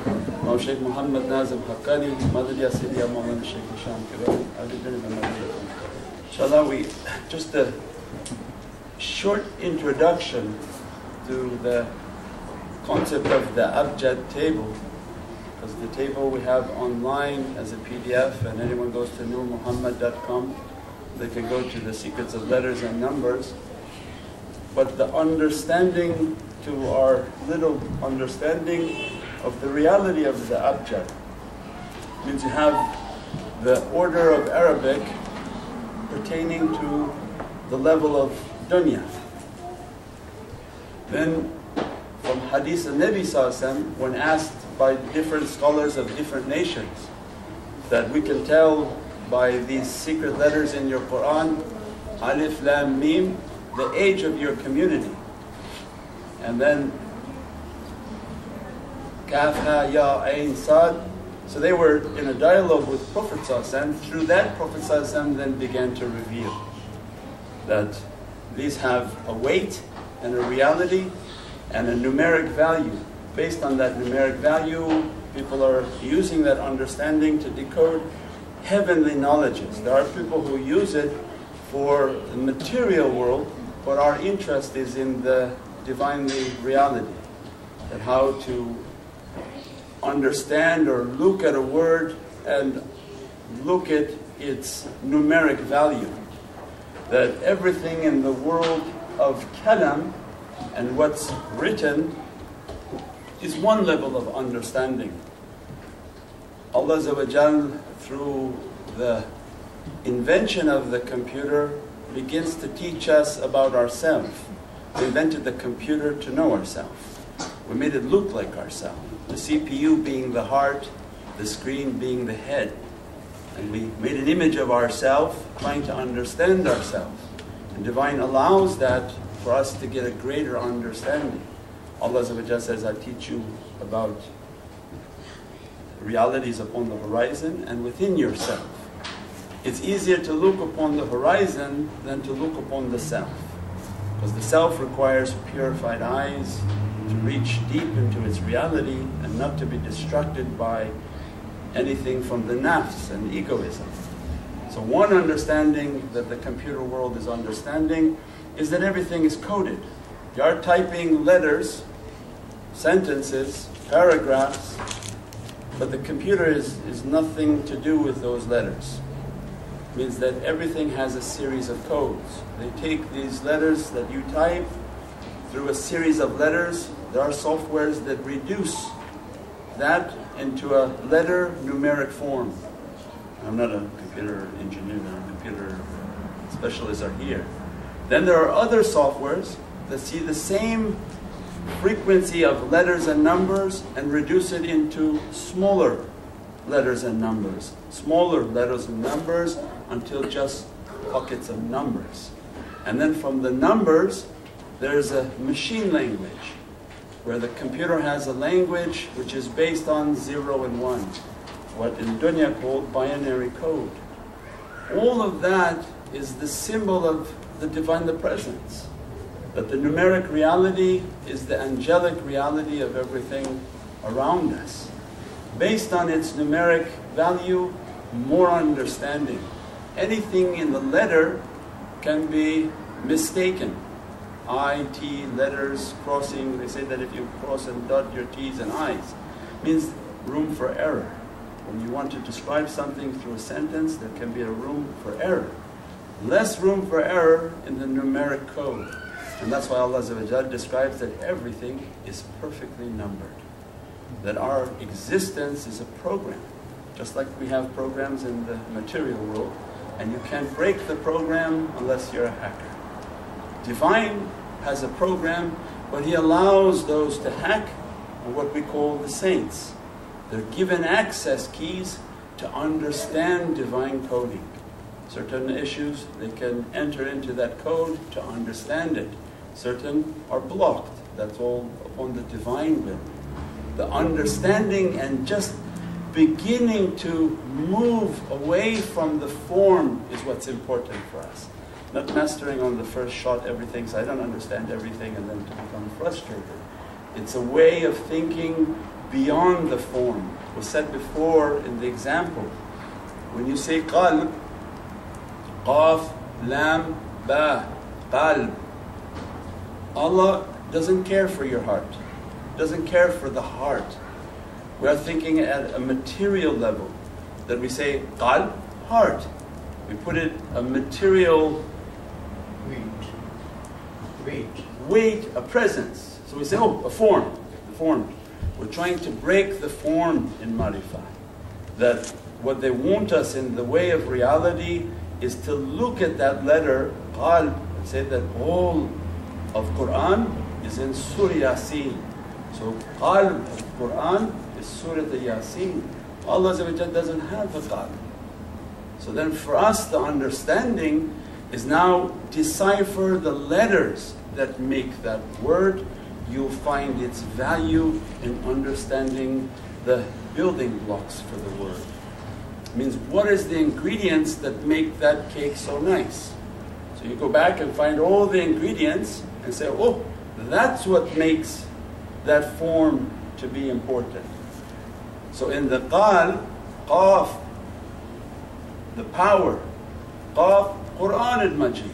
Now Shaykh Muhammad Qabbani, Madad Ya Sidi Ya Mawlana Shaykh Hisham. Inshallah, we just a short introduction to the concept of the Abjad table, because the table we have online as a PDF, and anyone goes to nurmuhammad.com, they can go to the secrets of letters and numbers. But the understanding, to our little understanding of the reality of the Abjad, means you have the order of Arabic pertaining to the level of dunya. Then from Hadith al-Nabi Sallallahu Alaihi Wasallam, when asked by different scholars of different nations, that we can tell by these secret letters in your Quran, Alif, Lam, Mim, the age of your community. And then Kaf, Ha, Ya, Ain, Sad. So they were in a dialogue with Prophet Sallallahu Alaihi Wasallam. Through that, Prophet Sallallahu Alaihi Wasallam then began to reveal that these have a weight and a reality and a numeric value. Based on that numeric value, people are using that understanding to decode heavenly knowledges. There are people who use it for the material world, but our interest is in the divinely reality, and how to understand or look at a word and look at its numeric value. That everything in the world of kalam and what's written is one level of understanding. Allah Azza wa Jal, through the invention of the computer, begins to teach us about ourselves. We invented the computer to know ourselves. We made it look like ourselves. The CPU being the heart, the screen being the head. And we made an image of ourselves, trying to understand ourselves. And Divine allows that for us to get a greater understanding. Allah Azza wa Jalla says, I teach you about realities upon the horizon and within yourself. It's easier to look upon the horizon than to look upon the self, because the self requires purified eyes to reach deep into its reality and not to be distracted by anything from the nafs and egoism. So one understanding that the computer world is understanding is that everything is coded. You are typing letters, sentences, paragraphs, but the computer is nothing to do with those letters. It means that everything has a series of codes. They take these letters that you type through a series of letters. There are softwares that reduce that into a letter numeric form. I'm not a computer engineer, computer specialists are here. Then there are other softwares that see the same frequency of letters and numbers and reduce it into smaller letters and numbers, smaller letters and numbers until just pockets of numbers. And then from the numbers, there's a machine language, where the computer has a language which is based on 0 and 1, what in dunya called binary code. All of that is the symbol of the Divine, the Presence. That the numeric reality is the angelic reality of everything around us. Based on its numeric value, more understanding. Anything in the letter can be mistaken. I, T, letters, crossing, they say that if you cross and dot your T's and I's, means room for error. When you want to describe something through a sentence, there can be a room for error. Less room for error in the numeric code. And that's why Allah Azza wa Jalla describes that everything is perfectly numbered. That our existence is a program. Just like we have programs in the material world, and you can't break the program unless you're a hacker. Divine has a program, but He allows those to hack what we call the saints. They're given access keys to understand divine coding. Certain issues, they can enter into that code to understand it. Certain are blocked. That's all upon the divine will. The understanding and just beginning to move away from the form is what's important for us. Not mastering on the first shot everything, so I don't understand everything, and then to become frustrated. It's a way of thinking beyond the form. It was said before in the example. When you say qalb, qaf, lam, ba, qalb, Allah doesn't care for your heart, doesn't care for the heart. We are thinking at a material level, that we say qalb, heart. We put it a material weight, a presence. So we say, oh, a form, the form. We're trying to break the form in marifah. That what they want us in the way of reality is to look at that letter, qalb, and say that all of Quran is in Surah Yasin. So qalb of Quran is Surah Yasin. Allah doesn't have a qalb. So then for us the understanding is now decipher the letters that make that word. You'll find its value in understanding the building blocks for the word. It means what is the ingredients that make that cake so nice? So you go back and find all the ingredients and say, oh, that's what makes that form to be important. So in the qal, qaf, the power, qaf, Quran al-Majid.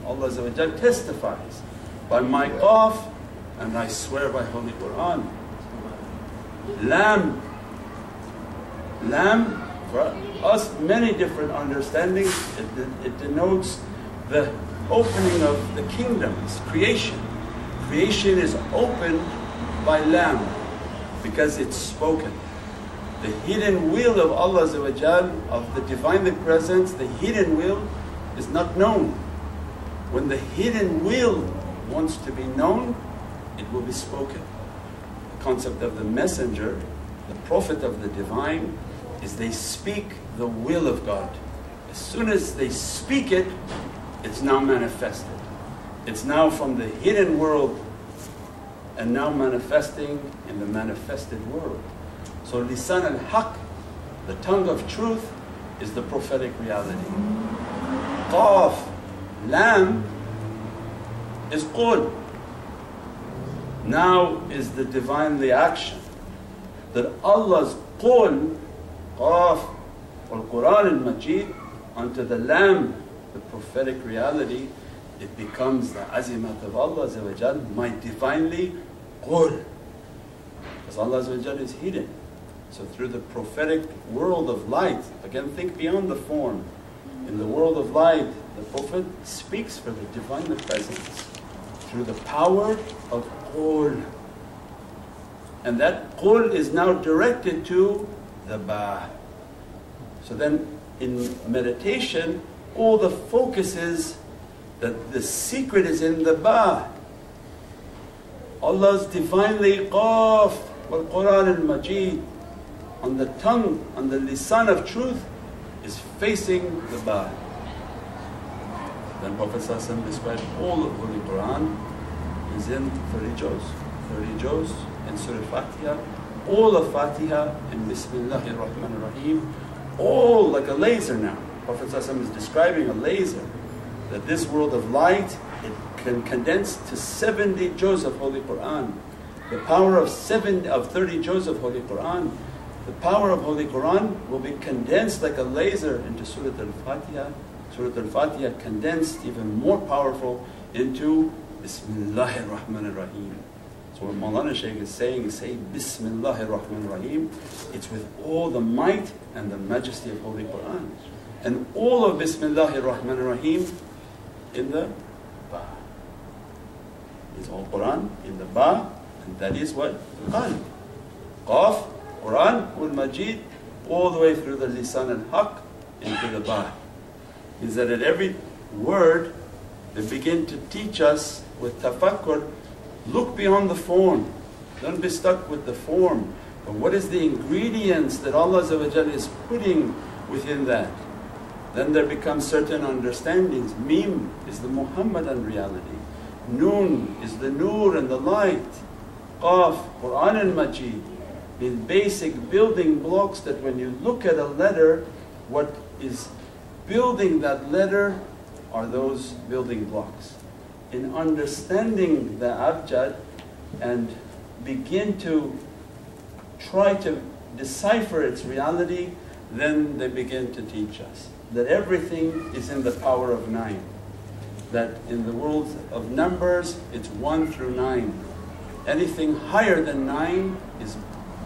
Allah testifies, by my qaf, and I swear by Holy Quran. Lam, lam, for us many different understandings, it denotes the opening of the kingdoms, creation. Creation is opened by lam, because it's spoken. The hidden will of Allah of the Divinely Presence, the hidden will is not known. When the hidden will wants to be known, it will be spoken. The concept of the messenger, the prophet of the divine, is they speak the will of God. As soon as they speak it, it's now manifested. It's now from the hidden world and now manifesting in the manifested world. So lisan al-haq, the tongue of truth, is the prophetic reality. Qaf, lam, is qul. Now is the divinely action. That Allah's qul, qaf, or Quran al-Majid, unto the lam, the prophetic reality, it becomes the azimat of Allah, my divinely qul. Because Allah is hidden. So through the prophetic world of light, again think beyond the form. In the world of light, the Prophet speaks for the Divine Presence through the power of qul. And that qul is now directed to the ba. So then in meditation, all the focus is that the secret is in the ba. Allah's divinely qaf wal Quran al-Majid, on the tongue, on the lisan of truth, is facing the ba. Then Prophet ﷺ described all of Holy Quran is in 30 juz. 30 juz in Surah Fatiha, all of Fatiha in Bismillahir Rahmanir Rahim, all like a laser now. Prophet ﷺ is describing a laser, that this world of light, it can condense to 70 juz of Holy Quran. The power of 30 juz of Holy Quran, the power of Holy Quran will be condensed like a laser into Surah Al-Fatiha. Surah Al-Fatiha condensed even more powerful into Bismillahir Rahmanir Rahim. So what Mawlana Shaykh is saying, say Bismillahir Rahmanir Rahim. It's with all the might and the majesty of Holy Quran. And all of Bismillahir Rahmanir Rahim in the ba. It's all Quran in the ba, and that is what? Qalb. Qaf, Quran al-Majid, all the way through the lisan al-haq into the ba. Is that at every word they begin to teach us with tafakkur, look beyond the form. Don't be stuck with the form. But what is the ingredients that Allah is putting within that? Then there becomes certain understandings. Mim is the Muhammadan reality. Noon is the nur and the light. Qaf, Quran al-Majid. The basic building blocks that when you look at a letter, what is building that letter are those building blocks. In understanding the Abjad and begin to try to decipher its reality, then they begin to teach us that everything is in the power of 9. That in the world of numbers, it's 1 through 9. Anything higher than 9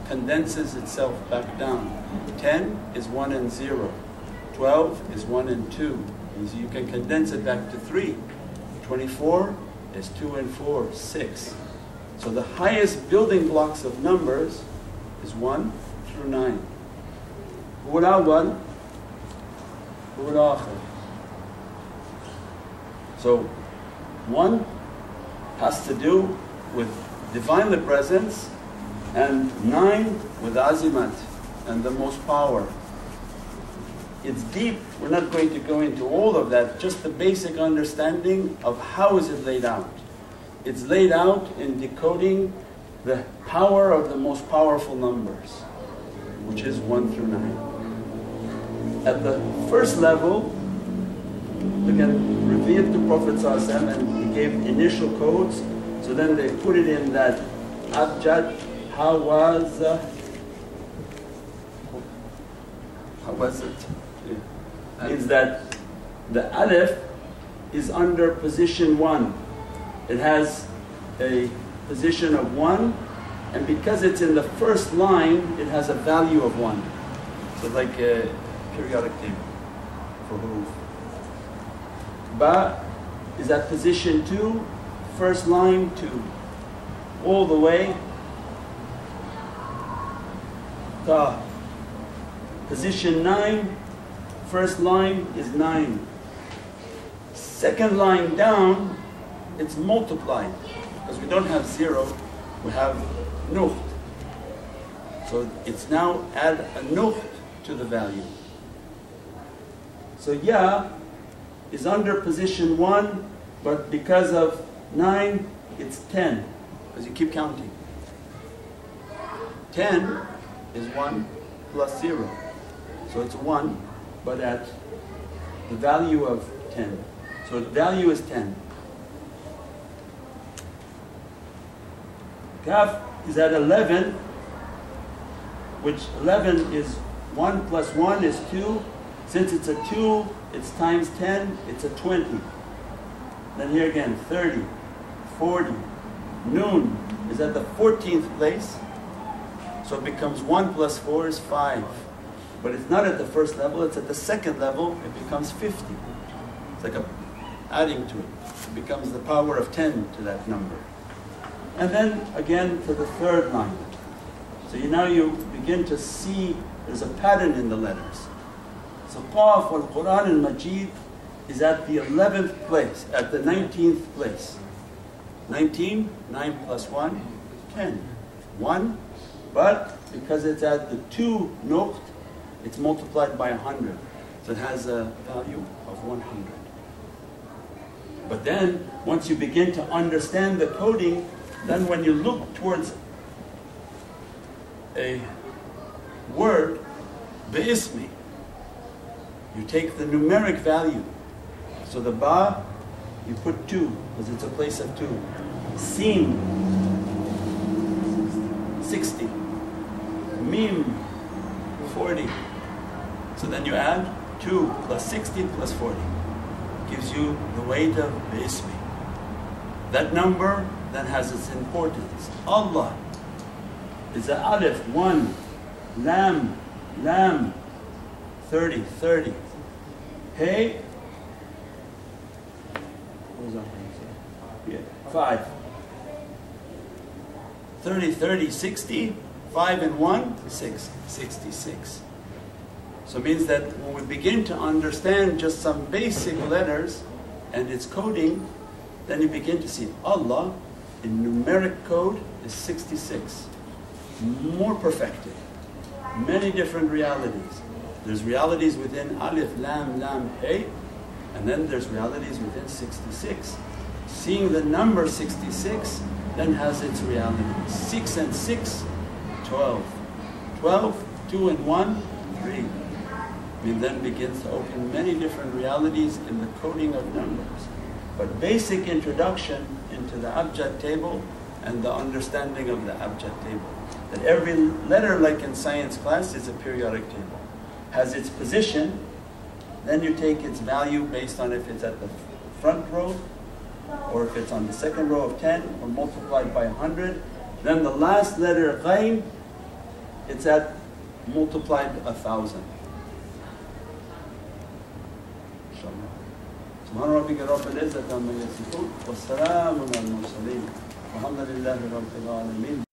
condenses itself back down. 10 is 1 and 0. 12 is 1 and 2. And so you can condense it back to 3. 24 is 2 and 4, 6. So the highest building blocks of numbers is 1 through 9. هو الأول هو الآخر. So 1 has to do with Divinely Presence, and 9 with Azimat and the most power. It's deep, we're not going to go into all of that, just the basic understanding of how is it laid out. It's laid out in decoding the power of the most powerful numbers, which is 1 through 9. At the first level, again, revealed to Prophet ﷺ, and he gave initial codes, so then they put it in that Abjad. How was it? Yeah. Means that the Alif is under position 1. It has a position of 1, and because it's in the first line, it has a value of 1. So like a periodic table for huruf. Ba is at position 2, first line 2, all the way. Ta, position 9, first line is 9. Second line down, it's multiplied, because we don't have 0, we have nuht. So it's now add a nuht to the value. So ya is under position 1, but because of 9, it's 10, because you keep counting. 10 is 1 plus 0. So it's 1, but at the value of 10. So the value is 10. Kaf is at 11, which 11 is 1 plus 1 is 2. Since it's a 2, it's times 10, it's a 20. Then here again, 30, 40. Noon is at the 14th place, so it becomes 1 plus 4 is 5. But it's not at the first level, it's at the second level, it becomes 50. It's like adding to it. It becomes the power of 10 to that number. And then again for the third line. So now you begin to see there's a pattern in the letters. So Qaf wal Quran al-Majid is at the 11th place, at the 19th place. 19, 9 plus 1, 10. 1, but because it's at the 2 nuqt, it's multiplied by 100. So it has a value of 100. But then, once you begin to understand the coding, then when you look towards a word, bi'ismi, you take the numeric value. So the ba, you put 2, because it's a place of 2. Sin, 60. Mim, 40. So then you add 2 plus 60 plus 40. Gives you the weight of bi'ismi. That number then has its importance. Allah is the alif, 1. Lam, lam, 30, 30. Hey, what was that going to say? Yeah, 5. 30, 30, 60, 5 and 1, 6, 66. So it means that when we begin to understand just some basic letters and its coding, then you begin to see Allah in numeric code is 66. More perfected. Many different realities. There's realities within alif, lam, lam, hey, and then there's realities within 66. Seeing the number 66 then has its reality. 6 and 6, 12. 12, 2 and 1, 3. It then begins to open many different realities in the coding of numbers. But basic introduction into the Abjad table and the understanding of the Abjad table. that every letter, like in science class, is a periodic table. Has its position, then you take its value based on if it's at the front row, or if it's on the second row of 10, or multiplied by 100. Then the last letter, ghain, it's at multiplied 1,000. سبحان ربك رب العزة عما يصفون والسلام على المرسلين والحمد لله رب العالمين